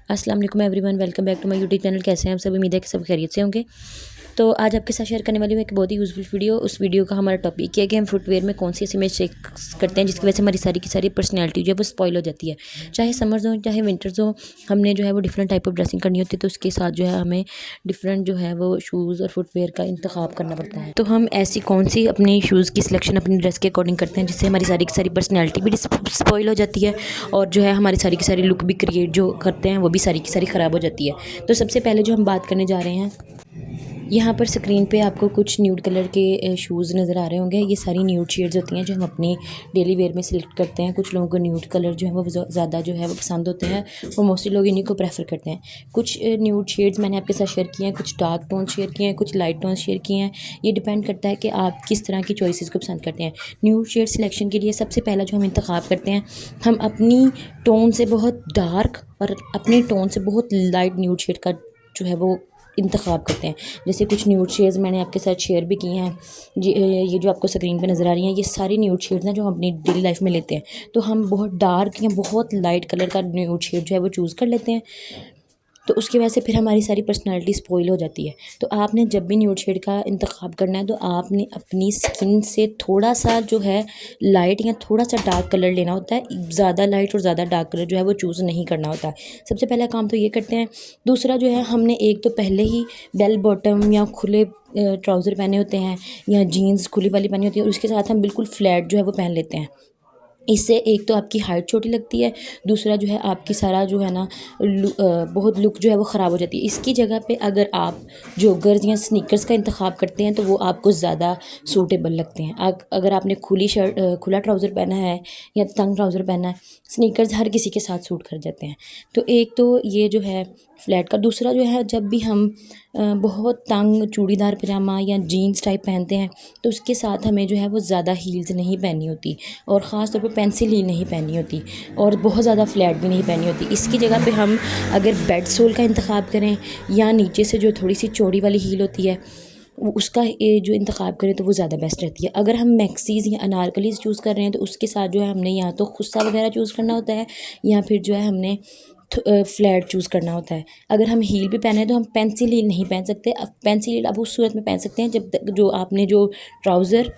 अस्सलाम वालेकुम everyone, welcome back to my YouTube channel. कैसे हैं आप सब? उम्मीद है कि सब खैरियत से होंगे। तो आज आपके साथ शेयर करने वाली हूँ एक बहुत ही यूज़फुल वीडियो। उस वीडियो का हमारा टॉपिक है कि हम फुटवेयर में कौन सी ऐसी मिस्टेक्स करते हैं जिसकी वजह से हमारी सारी की सारी पर्सनैलिटी जो है वो स्पॉइल हो जाती है। चाहे समर्स हो चाहे विंटर्स हो, हमने जो है वो डिफरेंट टाइप ऑफ ड्रेसिंग करनी होती है, तो उसके साथ जो है हमें डिफरेंट जो है वो शूज़ और फुटवेयर का इंतखाब करना पड़ता है। तो हम ऐसी कौन सी अपनी शूज़ की सिलेक्शन अपनी ड्रेस के अकॉर्डिंग करते हैं जिससे हमारी सारी की सारी पर्सनैलिटी भी स्पॉइल हो जाती है और जो है हमारी सारी की सारी लुक भी क्रिएट जो करते हैं वो भी सारी की सारी ख़राब हो जाती है। तो सबसे पहले जो हम बात करने जा रहे हैं, यहाँ पर स्क्रीन पे आपको कुछ न्यूड कलर के शूज़ नज़र आ रहे होंगे। ये सारी न्यूड शेड्स होती हैं जो हम अपनी डेली वेयर में सिलेक्ट करते हैं। कुछ लोगों को न्यूड कलर जो है वो ज़्यादा जो है वो पसंद होते हैं, वो मोस्टली लोग इन्हीं को प्रेफर करते हैं। कुछ न्यूड शेड्स मैंने आपके साथ शेयर किए हैं, कुछ डार्क टोन शेयर किए हैं, कुछ लाइट टोन शेयर किए हैं। ये डिपेंड करता है कि आप किस तरह की चॉइसेस को पसंद करते हैं। न्यूड शेड सिलेक्शन के लिए सबसे पहला जो हम इंतखाब करते हैं, हम अपनी टोन से बहुत डार्क और अपनी टोन से बहुत लाइट न्यूड शेड का जो है वो इंतखाब करते हैं। जैसे कुछ न्यूड शेड्स मैंने आपके साथ शेयर भी किए हैं। ये जो आपको स्क्रीन पे नज़र आ रही हैं, ये सारी न्यूड शेड्स हैं जो हम अपनी डेली लाइफ में लेते हैं। तो हम बहुत डार्क या बहुत लाइट कलर का न्यूड शेड जो है वो चूज़ कर लेते हैं, तो उसकी वजह से फिर हमारी सारी पर्सनैलिटी स्पॉइल हो जाती है। तो आपने जब भी न्यूड शेड का इंतखाब करना है, तो आपने अपनी स्किन से थोड़ा सा जो है लाइट या थोड़ा सा डार्क कलर लेना होता है। ज़्यादा लाइट और ज़्यादा डार्क कलर जो है वो चूज़ नहीं करना होता है। सबसे पहला काम तो ये करते हैं। दूसरा जो है, हमने एक तो पहले ही बेल बॉटम या खुले ट्राउज़र पहने होते हैं या जीन्स खुली वाली पहनी होती है, और उसके साथ हम बिल्कुल फ्लैट जो है वो पहन लेते हैं। इससे एक तो आपकी हाइट छोटी लगती है, दूसरा जो है आपकी सारा जो है ना बहुत लुक जो है वो ख़राब हो जाती है। इसकी जगह पे अगर आप जॉगर्स या स्नीकर्स का इंतखाब करते हैं तो वो आपको ज़्यादा सूटेबल लगते हैं। अगर आपने खुला ट्राउज़र पहना है या तंग ट्राउज़र पहना है, स्नीकर्स हर किसी के साथ सूट कर जाते हैं। तो एक तो ये जो है फ्लैट का। दूसरा जो है, जब भी हम बहुत तंग चूड़ीदार पजामा या जीन्स टाइप पहनते हैं, तो उसके साथ हमें जो है वो ज़्यादा हील्स नहीं पहननी होती, और ख़ास तौर पे पेंसिल हील नहीं पहननी होती, और बहुत ज़्यादा फ्लैट भी नहीं पहननी होती। इसकी जगह पे हम अगर बेड सोल का इंतखाब करें या नीचे से जो थोड़ी सी चौड़ी वाली हील होती है वो उसका जो इंतखाब करें तो वो ज़्यादा बेस्ट रहती है। अगर हम मैक्सीज़ या अनारकलीज़ चूज़ कर रहे हैं, तो उसके साथ जो है हमने या तो खुस्सा वगैरह चूज़ करना होता है, या फिर जो है हमने फ्लैट चूज़ करना होता है। अगर हम हील भी पहने तो हम पेंसिल हील नहीं पहन सकते। अब पेंसिल हील अब उस सूरत में पहन सकते हैं जब तक जो आपने जो ट्राउज़र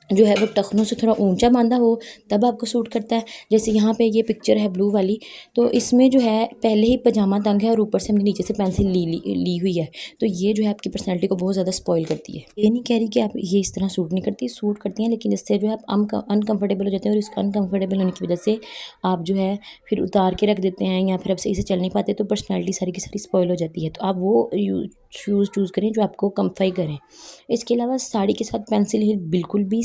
जो है वो टखनों से थोड़ा ऊंचा बांधा हो, तब आपको सूट करता है। जैसे यहाँ पे ये पिक्चर है ब्लू वाली, तो इसमें जो है पहले ही पजामा तंग है और ऊपर से हमने नीचे से पेंसिल ली हुई है, तो ये जो है आपकी पर्सनैलिटी को बहुत ज़्यादा स्पॉइल करती है। ये नहीं कह रही कि आप ये इस तरह सूट नहीं करती, सूट करती हैं, लेकिन इससे जो है आप अनकम्फर्टेबल हो जाते हैं, और इस अनकम्फर्टेबल होने की वजह से आप जो है फिर उतार के रख देते हैं या फिर आप सही से चल नहीं पाते, तो पर्सनैलिटी सारी की सारी स्पॉइल हो जाती है। तो आप वो शूज़ चूज़ करें जो आपको कम्फर्ट करें। इसके अलावा साड़ी के साथ पेंसिल हील बिल्कुल भी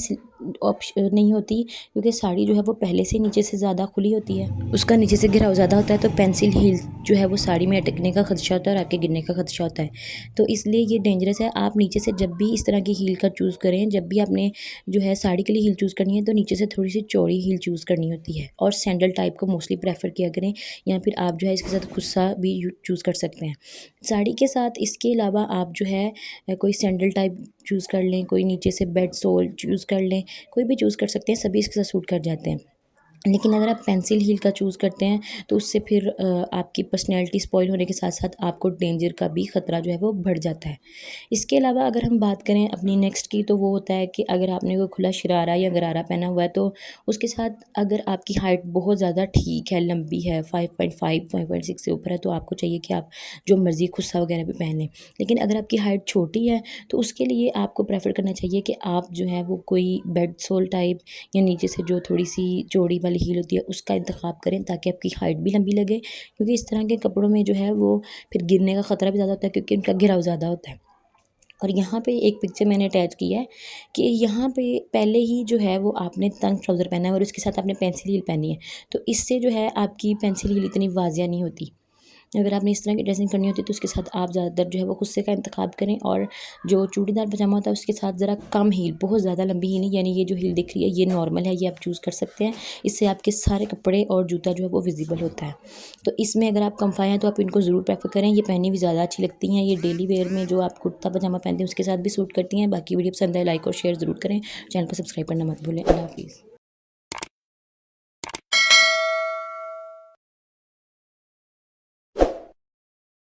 ऑप्शन नहीं होती, क्योंकि साड़ी जो है वो पहले से नीचे से ज़्यादा खुली होती है, उसका नीचे से घिराव ज़्यादा होता है, तो पेंसिल हील जो है वो साड़ी में अटकने का खदशा होता है और आपके गिरने का खदशा होता है। तो इसलिए ये डेंजरस है। आप नीचे से जब भी इस तरह की हील का चूज़ करें, जब भी आपने जो है साड़ी के लिए हील चूज़ करनी है, तो नीचे से थोड़ी सी चौड़ी हील चूज़ करनी होती है, और सैंडल टाइप को मोस्टली प्रेफर किया करें, या फिर आप जो है इसके साथ खुस्सा भी चूज़ कर सकते हैं साड़ी के साथ। इसके अलावा आप जो है कोई सैंडल टाइप चूज़ कर लें, कोई नीचे से बेड सोल चूज़ कर लें, कोई भी चूज़ कर सकते हैं, सभी इसके साथ सूट कर जाते हैं। लेकिन अगर आप पेंसिल हील का चूज़ करते हैं, तो उससे फिर आपकी पर्सनैलिटी स्पॉइल होने के साथ साथ आपको डेंजर का भी ख़तरा जो है वो बढ़ जाता है। इसके अलावा अगर हम बात करें अपनी नेक्स्ट की, तो वो होता है कि अगर आपने कोई खुला शरारा या गरारा पहना हुआ है, तो उसके साथ अगर आपकी हाइट बहुत ज़्यादा ठीक है, लंबी है, 5.5 5.6 से ऊपर है, तो आपको चाहिए कि आप जो मर्ज़ी खुस्सा वगैरह भी पहन लें। लेकिन अगर आपकी हाइट छोटी है, तो उसके लिए आपको प्रेफर करना चाहिए कि आप जो है वो कोई बेड सोल टाइप या नीचे से जो थोड़ी सी चौड़ी वाली हील होती है उसका इंतखाब करें, ताकि आपकी हाइट भी लंबी लगे, क्योंकि इस तरह के कपड़ों में जो है वो फिर गिरने का ख़तरा भी ज़्यादा होता है, क्योंकि उनका घिराव ज़्यादा होता है। और यहाँ पे एक पिक्चर मैंने अटैच किया है कि यहाँ पे पहले ही जो है वो आपने तंग ट्राउज़र पहना है और उसके साथ आपने पेंसिल हील पहनी है, तो इससे जो है आपकी पेंसिल हील इतनी वाजिया नहीं होती। अगर आपने इस तरह की ड्रेसिंग करनी होती है, तो उसके साथ आप ज़्यादातर जो है वो खुस्से का इंतखाब करें, और जो चूड़ीदार पजामा होता है उसके साथ ज़रा कम हील, बहुत ज़्यादा लंबी हील नहीं, यानी ये जो हील दिख रही है ये नॉर्मल है, ये आप चूज़ कर सकते हैं। इससे आपके सारे कपड़े और जूता जो है वो विजिबल होता है। तो इसमें अगर आप कम्फाई हैं तो आप इनको ज़रूर प्रेफर करें। ये पहननी भी ज़्यादा अच्छी लगती हैं। ये डेली वेयर में जो आप कुर्ता पजामा पहनते हैं उसके साथ भी सूट करती हैं। बाकी वीडियो पसंद है लाइक और शेयर ज़रूर करें। चैनल को सब्सक्राइब करना मत भूलें। अल्लाह हाफिज़।